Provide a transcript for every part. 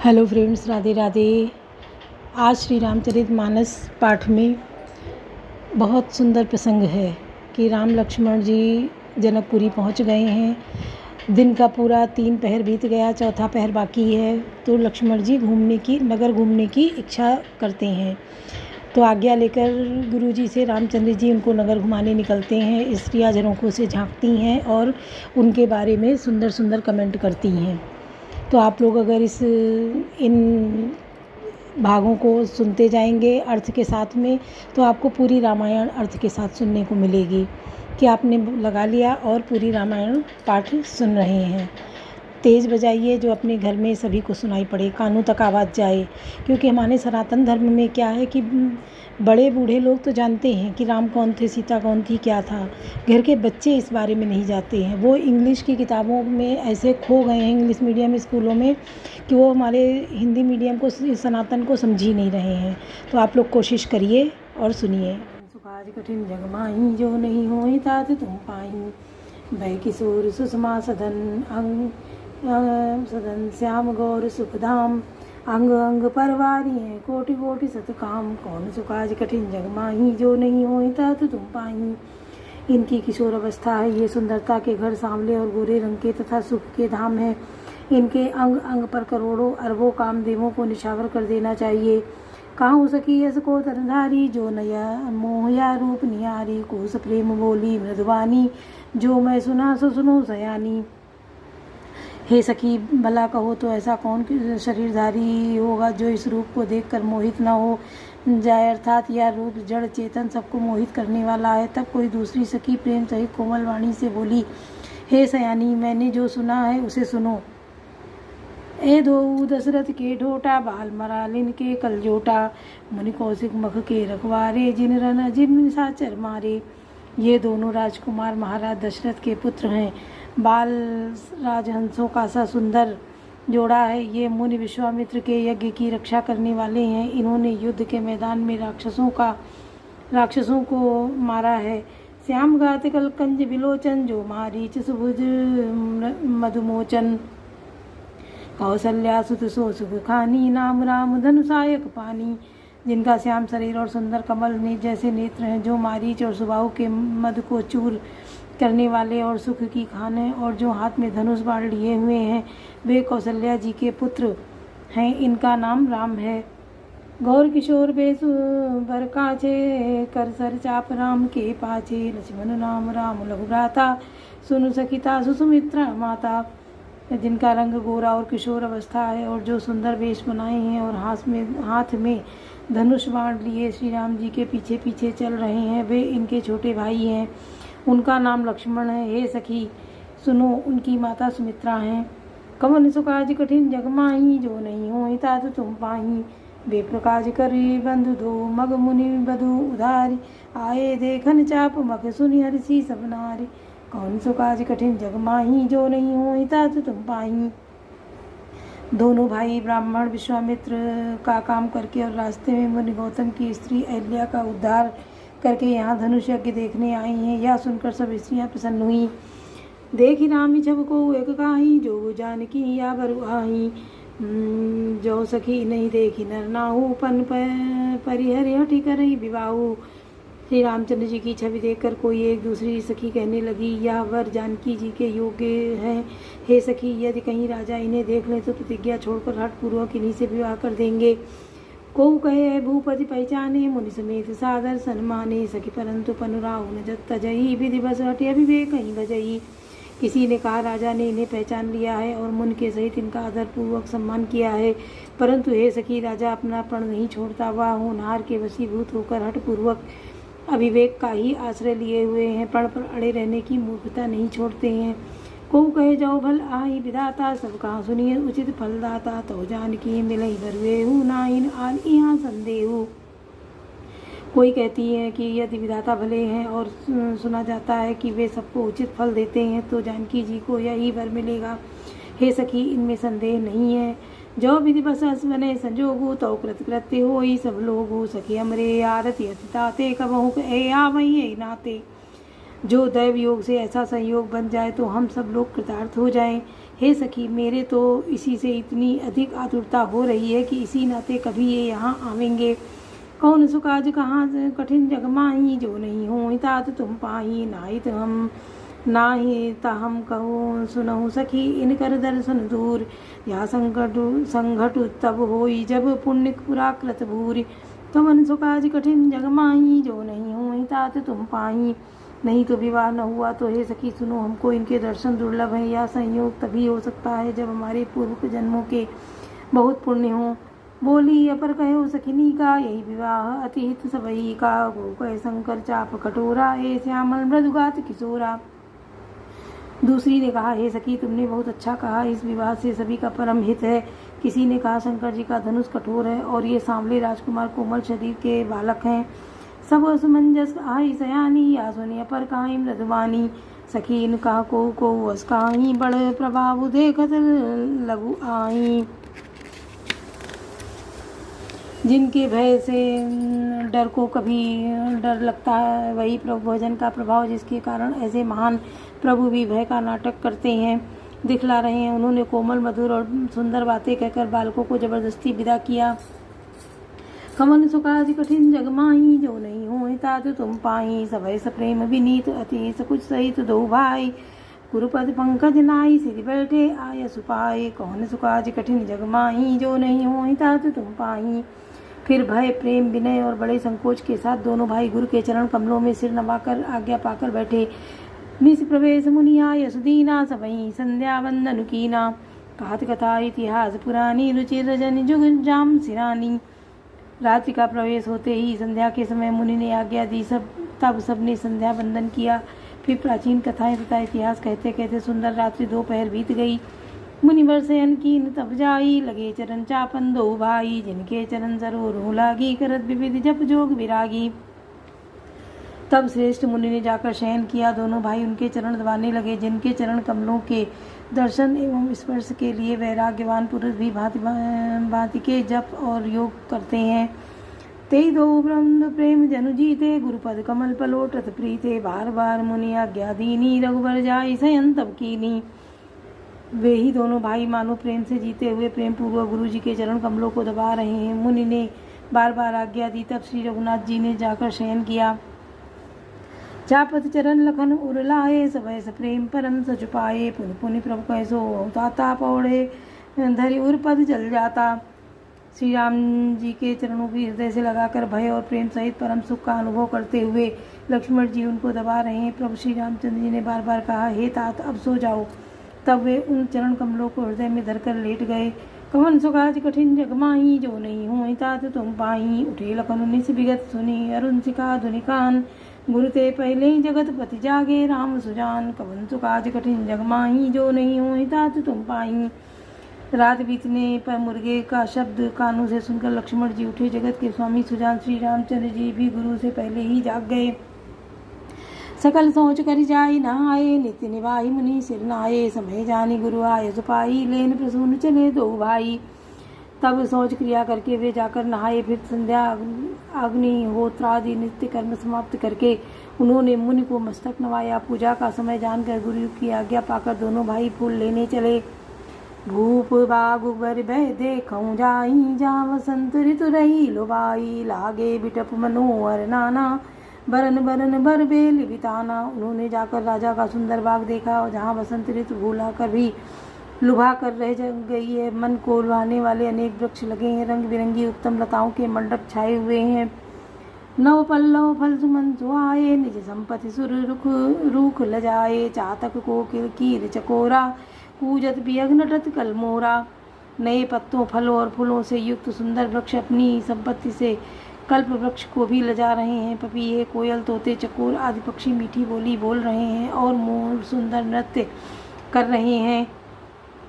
Hello friends, Radhe Radhe. आज श्री रामचरितमानस पाठ में बहुत सुंदर प्रसंग है कि राम लक्ष्मण जी जनकपुरी पहुंच गए हैं। दिन का पूरा 3 पहर बीत गया, चौथा पहर बाकी है। तो लक्ष्मण जी नगर घूमने की इच्छा करते हैं। तो आज्ञा लेकर गुरुजी से रामचंद्र जी उनको नगर घुमाने निकलते हैं। स्त्रियाँ झरोखों से झांकती हैं और उनके बारे में सुंदर सुंदर कमेंट करती हैं। तो आप लोग अगर इन भागों को सुनते जाएंगे अर्थ के साथ में, तो आपको पूरी रामायण अर्थ के साथ सुनने को मिलेगी कि आपने लगा लिया और पूरी रामायण पाठ सुन रहे हैं। तेज़ बजाइए जो अपने घर में सभी को सुनाई पड़े, कानों तक आवाज़ जाए। क्योंकि हमारे सनातन धर्म में क्या है कि बड़े बूढ़े लोग तो जानते हैं कि राम कौन थे, सीता कौन थी, क्या था। घर के बच्चे इस बारे में नहीं जानते हैं। वो इंग्लिश की किताबों में ऐसे खो गए हैं, इंग्लिश मीडियम स्कूलों में, कि वो हमारे हिंदी मीडियम को, सनातन को समझ ही नहीं रहे हैं। तो आप लोग कोशिश करिए और सुनिए। सुखाज कठिन जग माही, जो नहीं होई तात तुम पाही। भय किशोर सुषमा सदन श्याम गौर सुखधाम। अंग अंग परवारी है, कोटि कोटि सतकाम। कौन सुकाज कठिन जग माही, जो नहीं होई तात तुम पाही। इनकी किशोर अवस्था है, ये सुंदरता के घर सांवले और गोरे रंग के तथा सुख के धाम है। इनके अंग अंग पर करोड़ों अरबों कामदेवों को निछावर कर देना चाहिए। काहू सखी यस को तरधारी, जो नया मोह या रूप निहारी। कोस प्रेम बोली मृदुवानी, जो मैं सुना सो सुनो सयानी। हे सखी, भला कहो तो ऐसा कौन शरीरधारी होगा जो इस रूप को देखकर मोहित न हो जाए। अर्थात यह रूप जड़ चेतन सबको मोहित करने वाला है। तब कोई दूसरी सखी प्रेम सहित कोमल वाणी से बोली, हे सयानी, मैंने जो सुना है उसे सुनो। ए दो दशरथ के ढोटा, बाल मरालिन के कलजोटा। मुनि कौशिक मख के रखवारे, जिन रन जिन निशाचर मारे। ये दोनों राजकुमार महाराज दशरथ के पुत्र हैं। बाल राजहंसों का सा सुंदर जोड़ा है। ये मुनि विश्वामित्र के यज्ञ की रक्षा करने वाले हैं। इन्होंने युद्ध के मैदान में राक्षसों को मारा है। श्याम गात कलकंज विलोचन, जो मारीच सुभुज मधुमोचन। कौशल्या सुत सो सुख खानी, नाम राम धनुषायक पानी। जिनका श्याम शरीर और सुंदर कमल ने जैसे नेत्र हैं, जो मारीच और सुबाहु के मद को चूर करने वाले और सुख की खान है, और जो हाथ में धनुष बाण लिए हुए हैं, वे कौशल्या जी के पुत्र हैं। इनका नाम राम है। गौर किशोर बेसु बर काछे, कर सर चाप राम के पाछे। लक्ष्मण नाम राम लघुभ्राता, सुनु सखिता सुसुमित्रा माता। जिनका रंग गोरा और किशोर अवस्था है, और जो सुंदर वेश बनाए हैं और हाथ में धनुष बाण लिए श्री राम जी के पीछे पीछे चल रहे हैं, वे इनके छोटे भाई हैं। उनका नाम लक्ष्मण है। हे सखी सुनो, उनकी माता सुमित्रा हैं। कवन सुकाज कठिन जग माही, जो नहीं होई तात तुम पाही। वे प्रकाज करी बंधु दो, मग मुनि बधु उधारी। आए देखन चाप मख, सुनि हर्षि सब नारी। कौन सुकाज कठिन जग माही, जो नहीं होई तात तुम पाही। दोनों भाई ब्राह्मण विश्वामित्र का काम करके और रास्ते में मुनि गौतम की स्त्री अहल्या का उद्धार करके यहाँ धनुष यज्ञ देखने आई हैं। यह सुनकर सब स्त्रियाँ प्रसन्न हुई। देखी रामी छब को एक काही, जो जानकी या बरु आई। जो सखी नहीं देखी नर नाहू, पन परिहरि हठि करई विवाहू। श्री रामचंद्र जी की छवि देखकर कोई एक दूसरी सखी कहने लगी, यह वर जानकी जी के योग्य है। हे सखी, यदि कहीं राजा इन्हें देख लें तो प्रतिज्ञा छोड़कर हठपूर्वक इन्हीं से विवाह कर देंगे। को कहे भूपति पहचाने, मुनि समेत सादर सन्माने। सखी परंतु पनुराव न जत तजई, विधि बस हटि अभिवेक कहीं बजई। किसी ने कहा, राजा ने इन्हें पहचान लिया है और मुनि के सहित इनका आदर पूर्वक सम्मान किया है। परंतु हे सखी, राजा अपना प्रण नहीं छोड़ता। वह होनहार के वशीभूत होकर हठपूर्वक अविवेक का ही आश्रय लिए हुए हैं। प्रण पर अड़े रहने की मूर्खता नहीं छोड़ते हैं। को कहे जाओ भल आई विधाता, सब कहा सुनिए उचित फलदाता। तो जानकी मिलई बरुएहू, नाइन आल यहाँ संदेहू। कोई कहती है कि यदि विधाता भले हैं और सुना जाता है कि वे सबको उचित फल देते हैं, तो जानकी जी को यही वर मिलेगा। हे सखी, इनमें संदेह नहीं है। जो विधि बस बने संजोगु, तो कृतकृत्य होई सब लोगु। सखी हमरे आरती अतिताते, कबहु ए आवई ए नाते। जो दैव योग से ऐसा संयोग बन जाए तो हम सब लोग कृतार्थ हो जाएं। हे सखी, मेरे तो इसी से इतनी अधिक आतुरता हो रही है कि इसी नाते कभी ये यहाँ आवेंगे। कौन सुख आज कहाँ कठिन जग माही, जो नहीं हो तात तुम पाही, नाहित हम नाहित हम कहो सुनहु सखी, इनकर दर्शन दूर, यह संघट तब होई जब पुण्य पुराकृत भूरि। कवन सुख आज कठिन जग माही, जो नहीं हो तात तुम पाही। नहीं तो विवाह न हुआ तो हे सखी सुनो, हमको इनके दर्शन दुर्लभ हैं। यह संयोग तभी हो सकता है जब हमारे पूर्व जन्मों के बहुत पुण्य हों। बोली अपर कहो सखिनी का, यही विवाह अतिहित सबई का, गो कह शंकर चाप कटोरा, हे श्यामल मृदुगात किशोरा। दूसरी ने कहा, हे सखी तुमने बहुत अच्छा कहा, इस विवाह से सभी का परम हित है। किसी ने कहा, शंकर जी का धनुष कठोर है और ये सांवले राजकुमार कोमल शरीर के बालक हैं। सब असमंजस आई सयानी, या सुनी अपर काई मृदवानी। सखी इन कहा को वस काई, बड़े प्रभाव देखत लघु आई। जिनके भय से डर को कभी डर लगता है, वही प्रभु भजन का प्रभाव, जिसके कारण ऐसे महान प्रभु भी भय का नाटक करते हैं, दिखला रहे हैं। उन्होंने कोमल मधुर और सुंदर बातें कहकर बालकों को जबरदस्ती विदा किया। कमन सुखाज कठिन जग माही, जो नहीं हो तात तुम पाई, सभय सप्रेम विनीत अति सकुच सहित दो भाई। गुरुपद पंकज नाई, सिर बैठे आय सुपाई, कौन सुखाज कठिन जग माही, जो नहीं हो तात तुम पाई। फिर भय प्रेम विनय और बड़े संकोच के साथ दोनों भाई गुरु के चरण कमलों में सिर नवाकर आज्ञा पाकर बैठे। निस प्रवेश मुनिया यसुदीना, सबई संध्या वंदन कीना, कहत कथा इतिहास पुरानी, रुचि रजन जुग जाम सिरानी। रात्रि का प्रवेश होते ही संध्या के समय मुनि ने आज्ञा दी। तब सबने संध्या वंदन किया। फिर प्राचीन कथाएं तथा इतिहास कहते कहते सुंदर रात्रि दोपहर बीत गई। मुनिवर शयन कीन तब जाई, लगे चरण चापन दो भाई, जिनके चरण सरोह लागी, करत विविध जप जोग विरागी। तब श्रेष्ठ मुनि ने जाकर शयन किया। दोनों भाई उनके चरण दबाने लगे, जिनके चरण कमलों के दर्शन एवं स्पर्श के लिए वैराग्यवान पुरुष भी भांति भांति के जप और योग करते हैं। ते दो ब्रह्म प्रेम जनु जीते, गुरुपद कमल पलोटत प्रीते, बार बार मुनि आज्ञा दीनी, रघुबर जाई शयन तब कीनी। वे ही दोनों भाई मानो प्रेम से जीते हुए प्रेम पूर्वक गुरु जी के चरण कमलों को दबा रहे हैं। मुनि ने बार बार आज्ञा दी। तब श्री रघुनाथ जी ने जाकर शयन किया। चापत चरण लखन उरलाए, सबय प्रेम परम सच पाए, पुनि पुनि प्रभु कैसो ताता, पौड़े धरि उरपद जल जाता। श्री राम जी के चरणों की हृदय से लगाकर भय और प्रेम सहित परम सुख का अनुभव करते हुए लक्ष्मण जी उनको दबा रहे हैं। प्रभु श्री रामचंद्र जी ने बार बार कहा, हे तात अब सो जाओ। तब वे उन चरण कमलों को हृदय में धरकर लेट गए। कवन सुखाज कठिन जग माही, जो नहीं हो तात तुम पाही, उठे लखन उन्नीस विगत सुनी, अरुण सिका धुनिकान, गुरु ते पहले ही जगत पति जागे, राम सुजान। कवन सुखाज कठिन जग माही, जो नहीं हो तात तुम पाही। रात बीतने पर मुर्गे का शब्द कानों से सुनकर लक्ष्मण जी उठे। जगत के स्वामी सुजान श्री रामचंद्र जी भी गुरु से पहले ही जाग गए। सकल सोच कर जाई नहाए, नित्य निवाही मुनि सिर नाये, समय जानी गुरु आय सुपाई, लेन प्रसून चले दो भाई। तब सोच क्रिया करके वे जाकर नहाए। फिर संध्या अग्निहोत्रादि नित्य कर्म समाप्त करके उन्होंने मुनि को मस्तक नवाया। पूजा का समय जानकर गुरु की आज्ञा पाकर दोनों भाई फूल लेने चले। भूप बाग बर बह देखऊं जाई, जहाँ वसंत ऋतु रही लुभाई, लागे बिटप मनोहर नाना, बरन बरन बर बेल बिताना। उन्होंने जाकर राजा का सुंदर बाग देखा, और जहाँ वसंत ऋतु भूला कर भी लुभा कर रह गई है। मन को लुभाने वाले अनेक वृक्ष लगे हैं, रंग बिरंगी उत्तम लताओं के मंडप छाए हुए हैं। नव पल्लव फल सुमन सुहाए, निज संपत्ति सुर रुख रूख लजाए, चातक को कीर चकोरा, कूजत बियग नटत कलमोरा। नए पत्तों फलों और फूलों से युक्त सुंदर वृक्ष अपनी संपत्ति से कल्प वृक्ष को भी लजा रहे हैं। पपीहे, कोयल, तोते, चकोर आदि पक्षी मीठी बोली बोल रहे हैं और मोर सुंदर नृत्य कर रहे हैं।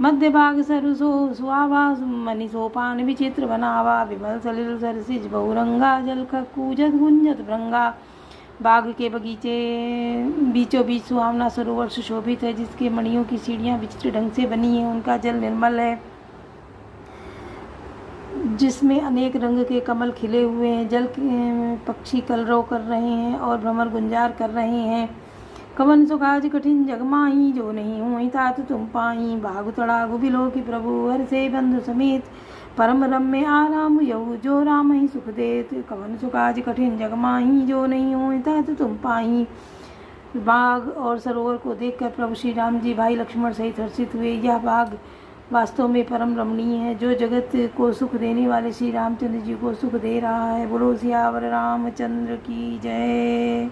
मध्य भाग सरसो सुहावा, मनि सोपान विचित्र बनावा, विमल सलिल सरसिज बहुरंगा, जल कूजत गुंजत भृंगा। बाग के बगीचे बीचों बीच सुहावना सरोवर सुशोभित है, जिसके मणियों की सीढ़ियां विचित्र ढंग से बनी हैं। उनका जल निर्मल है, जिसमें अनेक रंग के कमल खिले हुए हैं। जल के पक्षी कलरव कर रहे हैं और भ्रमर गुंजार कर रहे हैं। कवन सुखाज कठिन जग माही, जो नहीं हुई तात तुम पाई। बाघ तड़ागु बिलो की प्रभु, हर से बंधु समेत। परम रम्य आराम यऊ, जो राम ही सुख देत। कवन सुखाज कठिन जग माही, जो नहीं हुई तात तुम पाई। बाघ और सरोवर को देखकर प्रभु श्री राम जी भाई लक्ष्मण सहित हर्षित हुए। यह बाघ वास्तव में परम रमणीय है, जो जगत को सुख देने वाले श्री रामचंद्र जी को सुख दे रहा है। बोलो सियावर रामचंद्र की जय।